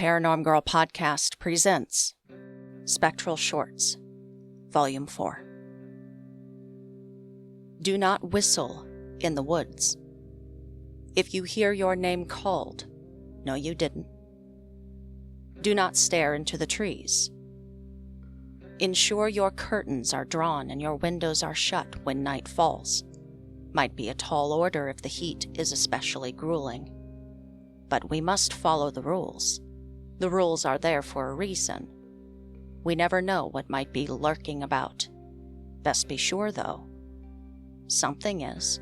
Paranormal Girl podcast presents Spectral Shorts, Volume 4. Do not whistle in the woods. If you hear your name called, no you didn't. Do not stare into the trees. Ensure your curtains are drawn and your windows are shut when night falls. Might be a tall order if the heat is especially grueling. But we must follow the rules. The rules are there for a reason. We never know what might be lurking about. Best be sure, though, something is.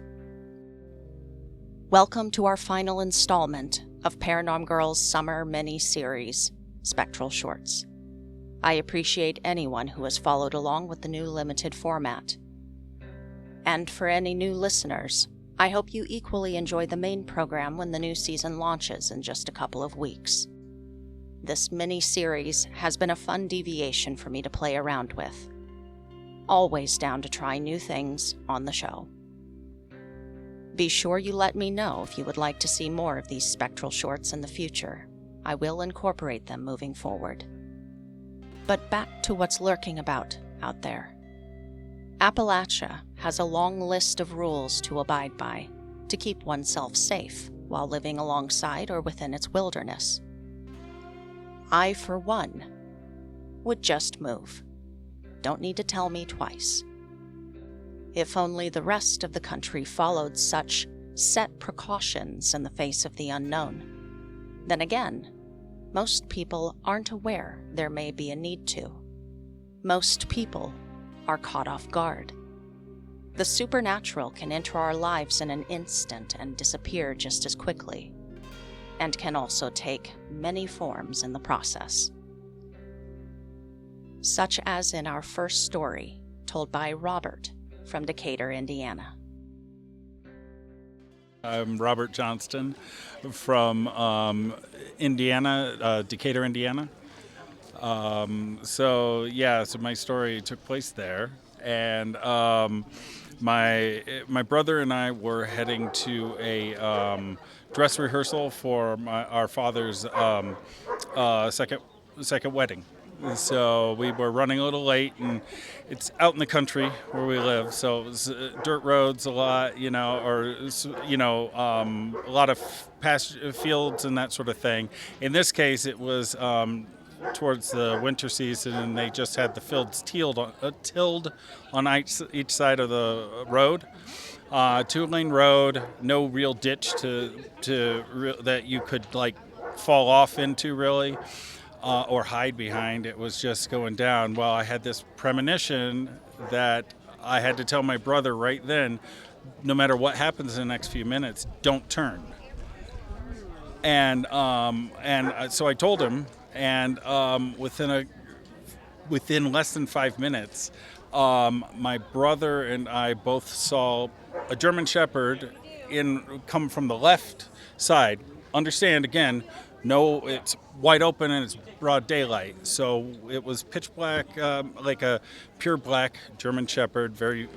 Welcome to our final installment of Paranormal Girl's summer mini-series, Spectral Shorts. I appreciate anyone who has followed along with the new limited format. And for any new listeners, I hope you equally enjoy the main program when the new season launches in just a couple of weeks. This mini-series has been a fun deviation for me to play around with. Always down to try new things on the show. Be sure you let me know if you would like to see more of these spectral shorts in the future. I will incorporate them moving forward. But back to what's lurking about out there. Appalachia has a long list of rules to abide by to keep oneself safe while living alongside or within its wilderness. I, for one, would just move. Don't need to tell me twice. If only the rest of the country followed such set precautions in the face of the unknown. Then again, most people aren't aware there may be a need to. Most people are caught off guard. The supernatural can enter our lives in an instant and disappear just as quickly, and can also take many forms in the process. Such as in our first story, told by Robert from Decatur, Indiana. I'm Robert Johnston from Indiana, Decatur, Indiana. So my story took place there, and my brother and I were heading to a dress rehearsal for our father's second wedding. So we were running a little late, and it's out in the country where we live, so it was dirt roads a lot, a lot of pasture fields and that sort of thing. In this case, it was towards the winter season, and they just had the fields tilled on each side of the road. 2-lane road, no real ditch that you could fall off into really. Or hide behind. It was just going down. Well, I had this premonition that I had to tell my brother right then, no matter what happens in the next few minutes, don't turn. And so I told him, and within less than 5 minutes, my brother and I both saw a German Shepherd come from the left side. Understand, again, no, it's wide open and it's broad daylight. So it was pitch black, like a pure black German Shepherd. Very,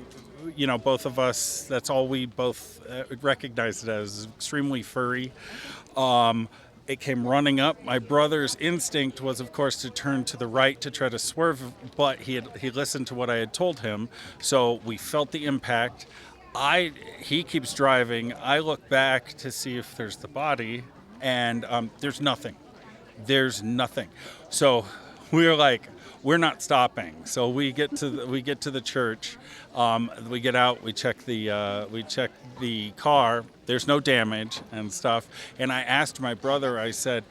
both of us, that's all we both recognized it as, extremely furry. It came running up. My brother's instinct was, of course, to turn to the right to try to swerve, but he listened to what I had told him. So we felt the impact. He keeps driving. I look back to see if there's the body. And there's nothing. So we're like, we're not stopping. So we get to the church. We get out. We check the car. There's no damage and stuff. And I asked my brother. I said,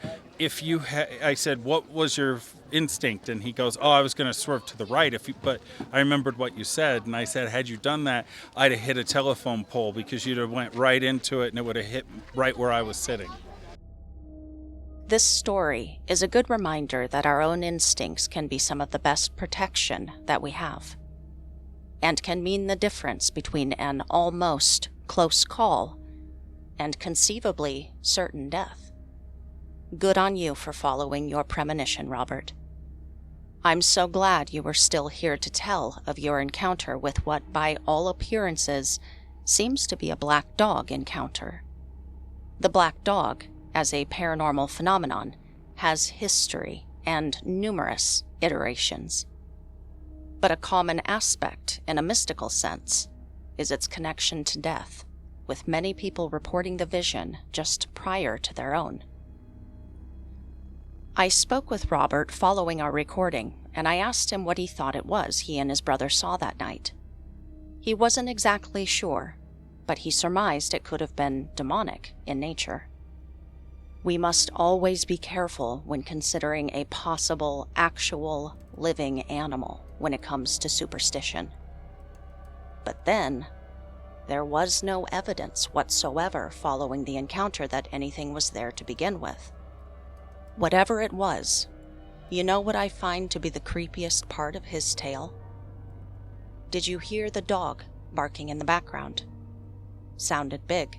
what was your instinct? And he goes, I was going to swerve to the right. But I remembered what you said. And I said, had you done that, I'd have hit a telephone pole because you'd have went right into it and it would have hit right where I was sitting. This story is a good reminder that our own instincts can be some of the best protection that we have, and can mean the difference between an almost close call and conceivably certain death. Good on you for following your premonition, Robert. I'm so glad you were still here to tell of your encounter with what, by all appearances, seems to be a black dog encounter. The black dog, as a paranormal phenomenon, has history and numerous iterations. But a common aspect, in a mystical sense, is its connection to death, with many people reporting the vision just prior to their own. I spoke with Robert following our recording, and I asked him what he thought it was he and his brother saw that night. He wasn't exactly sure, but he surmised it could have been demonic in nature. We must always be careful when considering a possible, actual, living animal when it comes to superstition. But then, there was no evidence whatsoever following the encounter that anything was there to begin with. Whatever it was, you know what I find to be the creepiest part of his tale? Did you hear the dog barking in the background? Sounded big.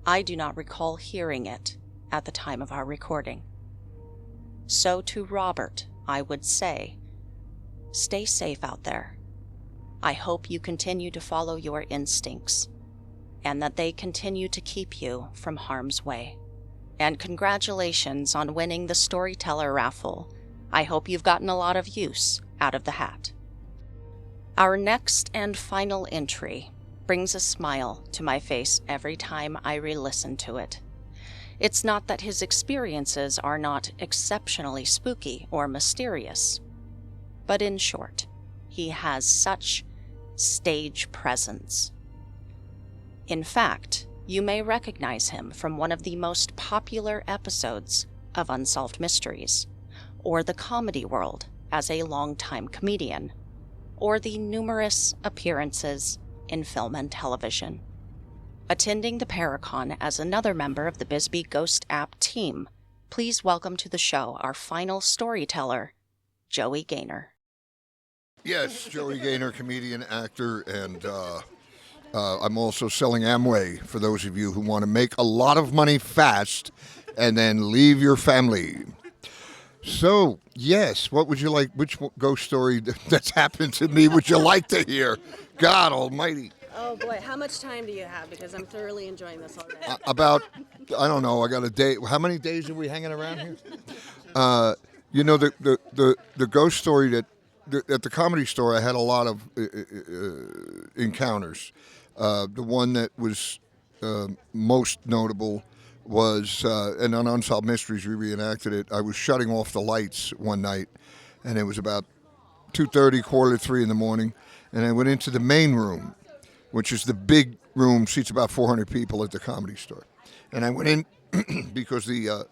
I do not recall hearing it at the time of our recording. So to Robert, I would say, stay safe out there. I hope you continue to follow your instincts, and that they continue to keep you from harm's way. And congratulations on winning the Storyteller raffle. I hope you've gotten a lot of use out of the hat. Our next and final entry brings a smile to my face every time I re-listen to it. It's not that his experiences are not exceptionally spooky or mysterious, but in short, he has such stage presence. In fact, you may recognize him from one of the most popular episodes of Unsolved Mysteries, or the comedy world as a longtime comedian, or the numerous appearances in film and television. Attending the Paracon as another member of the Bisbee Ghost App team, please welcome to the show our final storyteller, Joey Gaynor. Yes, Joey Gaynor, comedian, actor, and I'm also selling Amway for those of you who want to make a lot of money fast and then leave your family. So, yes, what would you like? Which ghost story that's happened to me would you like to hear? God almighty. Oh boy, how much time do you have? Because I'm thoroughly enjoying this already. About, I don't know, I got a day. How many days are we hanging around here? You know, the ghost story that at the Comedy Store, I had a lot of encounters. The one that was most notable was, and on Unsolved Mysteries, we reenacted it. I was shutting off the lights one night, and it was about 2:30, 2:45 in the morning, and I went into the main room, which is the big room, seats about 400 people at the Comedy Store. And I went in because the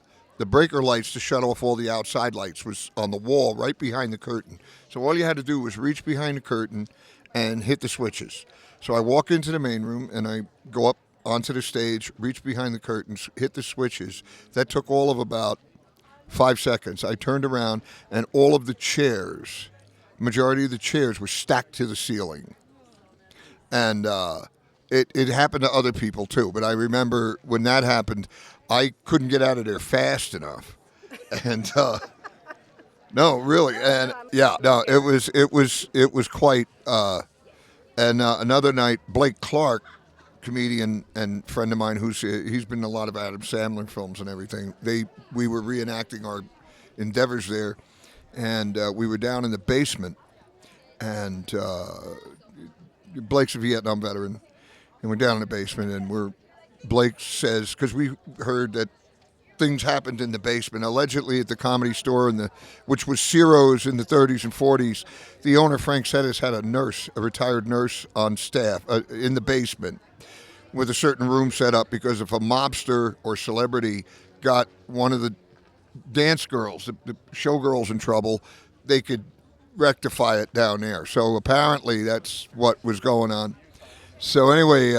breaker lights to shut off all the outside lights was on the wall right behind the curtain. So all you had to do was reach behind the curtain and hit the switches. So I walk into the main room and I go up onto the stage, reach behind the curtains, hit the switches. That took all of about 5 seconds. I turned around and all of the chairs, majority of the chairs were stacked to the ceiling. And it happened to other people too. But I remember when that happened, I couldn't get out of there fast enough. And no, really. And yeah, no, it was quite. And another night, Blake Clark, comedian and friend of mine, he's been in a lot of Adam Sandler films and everything. We were reenacting our endeavors there, and we were down in the basement, and Blake's a Vietnam veteran, and we're down in the basement, and Blake says, because we heard that things happened in the basement, allegedly at the Comedy Store, which was Ciro's in the 30s and 40s. The owner, Frank Settis, had a retired nurse on staff in the basement with a certain room set up, because if a mobster or celebrity got one of the dance girls, the showgirls, in trouble, they could rectify it down there. So apparently that's what was going on. So anyway,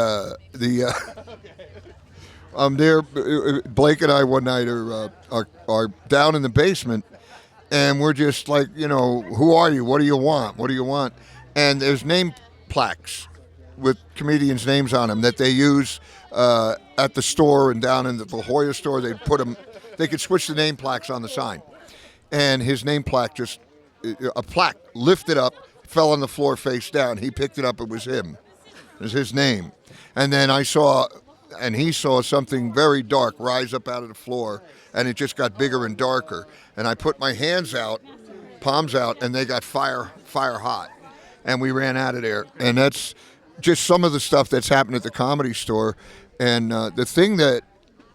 I'm there. Blake and I one night are down in the basement, and we're just like, who are you? What do you want? What do you want? And there's name plaques with comedians' names on them that they use at the store and down in the La Jolla store. They put them. They could switch the name plaques on the sign, and his name plaque a plaque lifted up, fell on the floor face down. He picked it up. It was him. It was his name. And then he saw something very dark rise up out of the floor and it just got bigger and darker. And I put my hands out, palms out, and they got fire hot. And we ran out of there. And that's just some of the stuff that's happened at the Comedy Store. And the thing that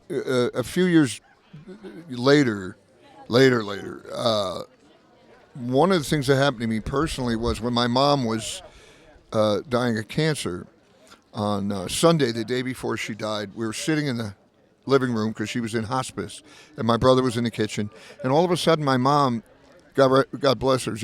a few years later, one of the things that happened to me personally was when my mom was dying of cancer on Sunday, the day before she died. We were sitting in the living room because she was in hospice, and my brother was in the kitchen. And all of a sudden, my mom, God bless her,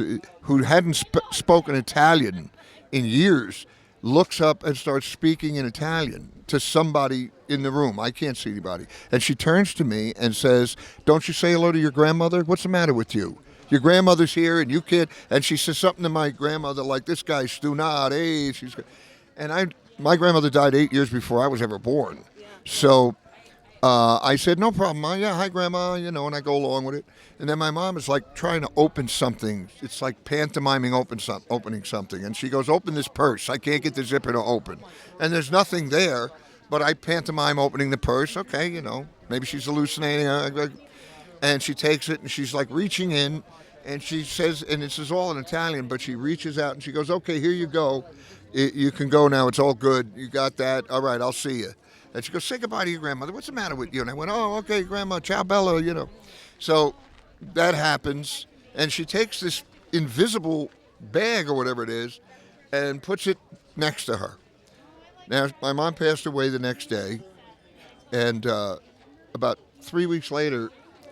who hadn't spoken Italian in years, looks up and starts speaking in Italian to somebody in the room. I can't see anybody. And she turns to me and says, "Don't you say hello to your grandmother? What's the matter with you? Your grandmother's here and you can't." And she says something to my grandmother like, "This guy's stunade." My grandmother died 8 years before I was ever born. So I said, "No problem, Ma. Yeah, hi, Grandma," and I go along with it. And then my mom is like trying to open something. It's like pantomiming opening something. And she goes, "Open this purse. I can't get the zipper to open." And there's nothing there, but I pantomime opening the purse. Okay, maybe she's hallucinating. And she takes it and she's like reaching in and she says, and this is all in Italian, but she reaches out and she goes, "Okay, here you go. You can go now. It's all good. You got that. All right, I'll see you." And she goes, "Say goodbye to your grandmother. What's the matter with you?" And I went, "Oh, okay, Grandma. Ciao, Bella," So that happens. And she takes this invisible bag or whatever it is and puts it next to her. Now, my mom passed away the next day. And about 3 weeks later,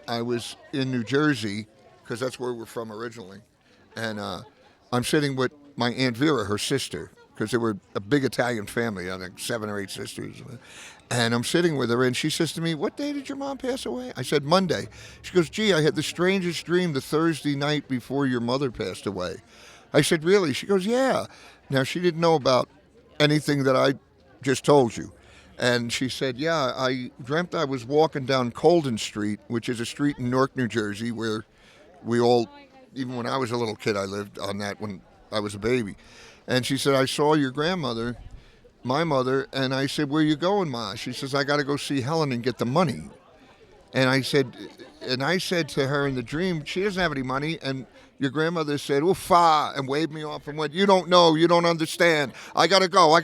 I was in New Jersey, because that's where we're from originally. And I'm sitting with my Aunt Vera, her sister, because they were a big Italian family. I think 7 or 8 sisters. And I'm sitting with her, and she says to me, "What day did your mom pass away?" I said, "Monday." She goes, "Gee, I had the strangest dream the Thursday night before your mother passed away." I said, "Really?" She goes, "Yeah." Now, she didn't know about anything that I just told you. And she said, "Yeah, I dreamt I was walking down Colden Street," which is a street in Newark, New Jersey, where we all, even when I was a little kid, I lived on that when I was a baby. And she said, "I saw your grandmother, my mother," and I said, "Where you going, Ma?" She says, "I got to go see Helen and get the money." And I said to her in the dream, "She doesn't have any money." And your grandmother said, "Oofa," and waved me off and went, "You don't know, you don't understand. I got to go.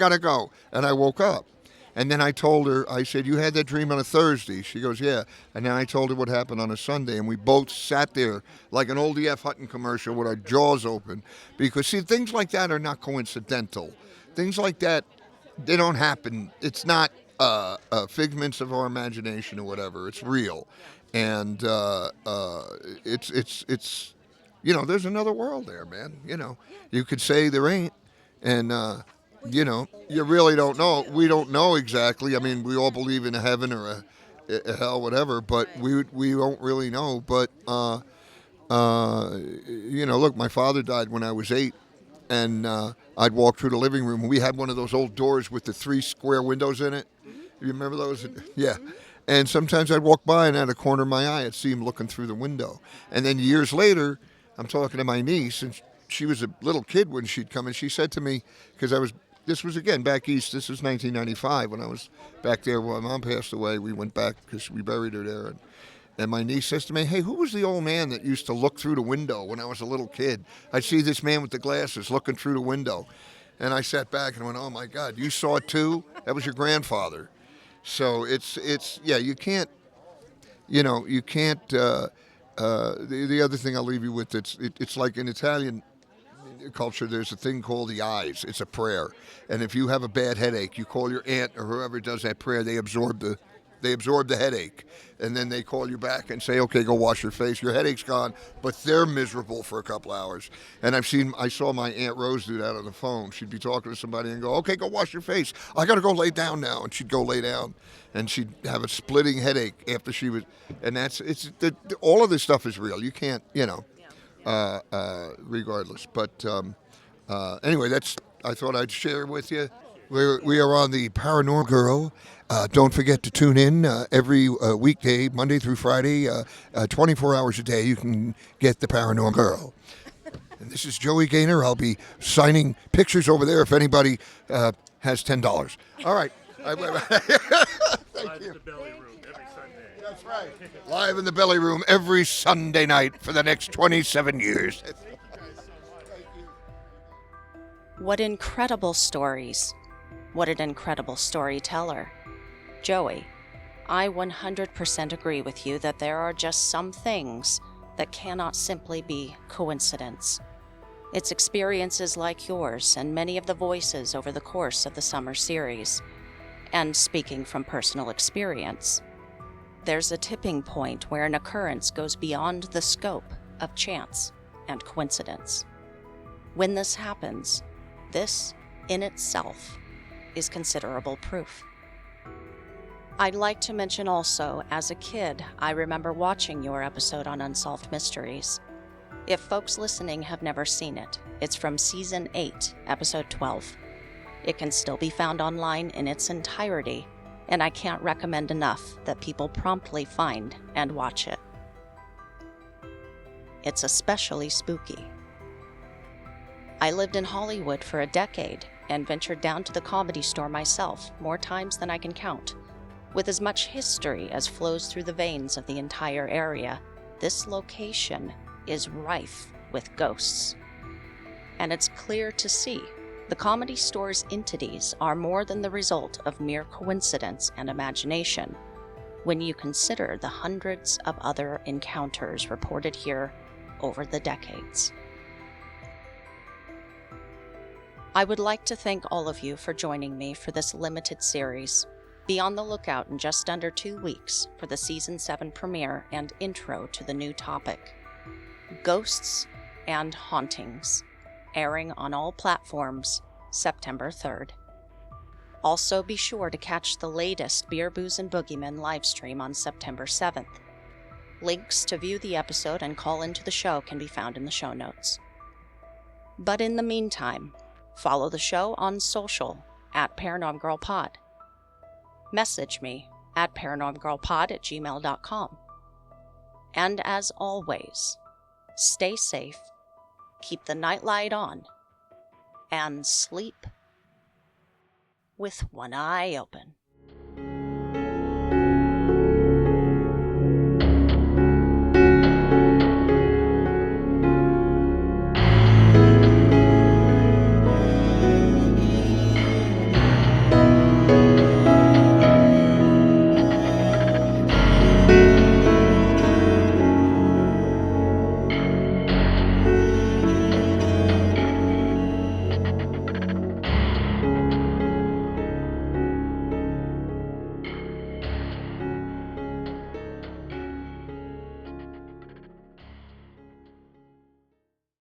And I woke up. And then I told her, I said, "You had that dream on a Thursday?" She goes, "Yeah." And then I told her what happened on a Sunday. And we both sat there like an old E.F. Hutton commercial with our jaws open. Because, see, things like that are not coincidental. Things like that, they don't happen. It's not figments of our imagination or whatever. It's real. And it's there's another world there, man. You could say there ain't. And, you really don't know. We don't know exactly. I mean, we all believe in a heaven or a hell, whatever, but we don't really know. But, look, my father died when I was 8, and I'd walk through the living room. We had one of those old doors with the 3 square windows in it. You remember those? Yeah. And sometimes I'd walk by, and out of the corner of my eye, I'd see him looking through the window. And then years later, I'm talking to my niece, and she was a little kid when she'd come, and she said to me, because this was, again, back east. This was 1995 when I was back there. When my mom passed away, we went back because we buried her there. And my niece says to me, "Hey, who was the old man that used to look through the window when I was a little kid? I'd see this man with the glasses looking through the window." And I sat back and went, "Oh, my God, you saw it too? That was your grandfather." So it's you can't, the other thing I'll leave you with, it's like in Italian culture, there's a thing called the eyes. It's a prayer. And if you have a bad headache, you call your aunt or whoever does that prayer, they absorb the headache. And then they call you back and say, "Okay, go wash your face. Your headache's gone," but they're miserable for a couple hours. And I saw my Aunt Rose do that on the phone. She'd be talking to somebody and go, "Okay, go wash your face. I got to go lay down now." And she'd go lay down and she'd have a splitting headache after she was, and all of this stuff is real. You can't, regardless. But anyway, I thought I'd share with you. We are on the Paranormal Girl. Don't forget to tune in every weekday, Monday through Friday, 24 hours a day. You can get the Paranormal Girl. And this is Joey Gaynor. I'll be signing pictures over there if anybody has $10. All right. Thank you. The belly room every Sunday. That's right. Live in the Belly Room every Sunday night for the next 27 years. What incredible stories. What an incredible storyteller. Joey, I 100% agree with you that there are just some things that cannot simply be coincidence. It's experiences like yours and many of the voices over the course of the summer series. And speaking from personal experience, there's a tipping point where an occurrence goes beyond the scope of chance and coincidence. When this happens, this in itself is considerable proof. I'd like to mention also, as a kid, I remember watching your episode on Unsolved Mysteries. If folks listening have never seen it, it's from Season 8, Episode 12. It can still be found online in its entirety, and I can't recommend enough that people promptly find and watch it. It's especially spooky. I lived in Hollywood for a decade and ventured down to the Comedy Store myself more times than I can count. With as much history as flows through the veins of the entire area, this location is rife with ghosts. And it's clear to see the Comedy Store's entities are more than the result of mere coincidence and imagination when you consider the hundreds of other encounters reported here over the decades. I would like to thank all of you for joining me for this limited series. Be on the lookout in just under 2 weeks for the Season 7 premiere and intro to the new topic, Ghosts and Hauntings, airing on all platforms September 3rd. Also be sure to catch the latest Beer, Booze, and Boogeymen livestream on September 7th. Links to view the episode and call into the show can be found in the show notes. But in the meantime, follow the show on social at ParanormGirlPod. Message me at paranormgirlpod@gmail.com. And as always, stay safe, keep the nightlight on, and sleep with one eye open.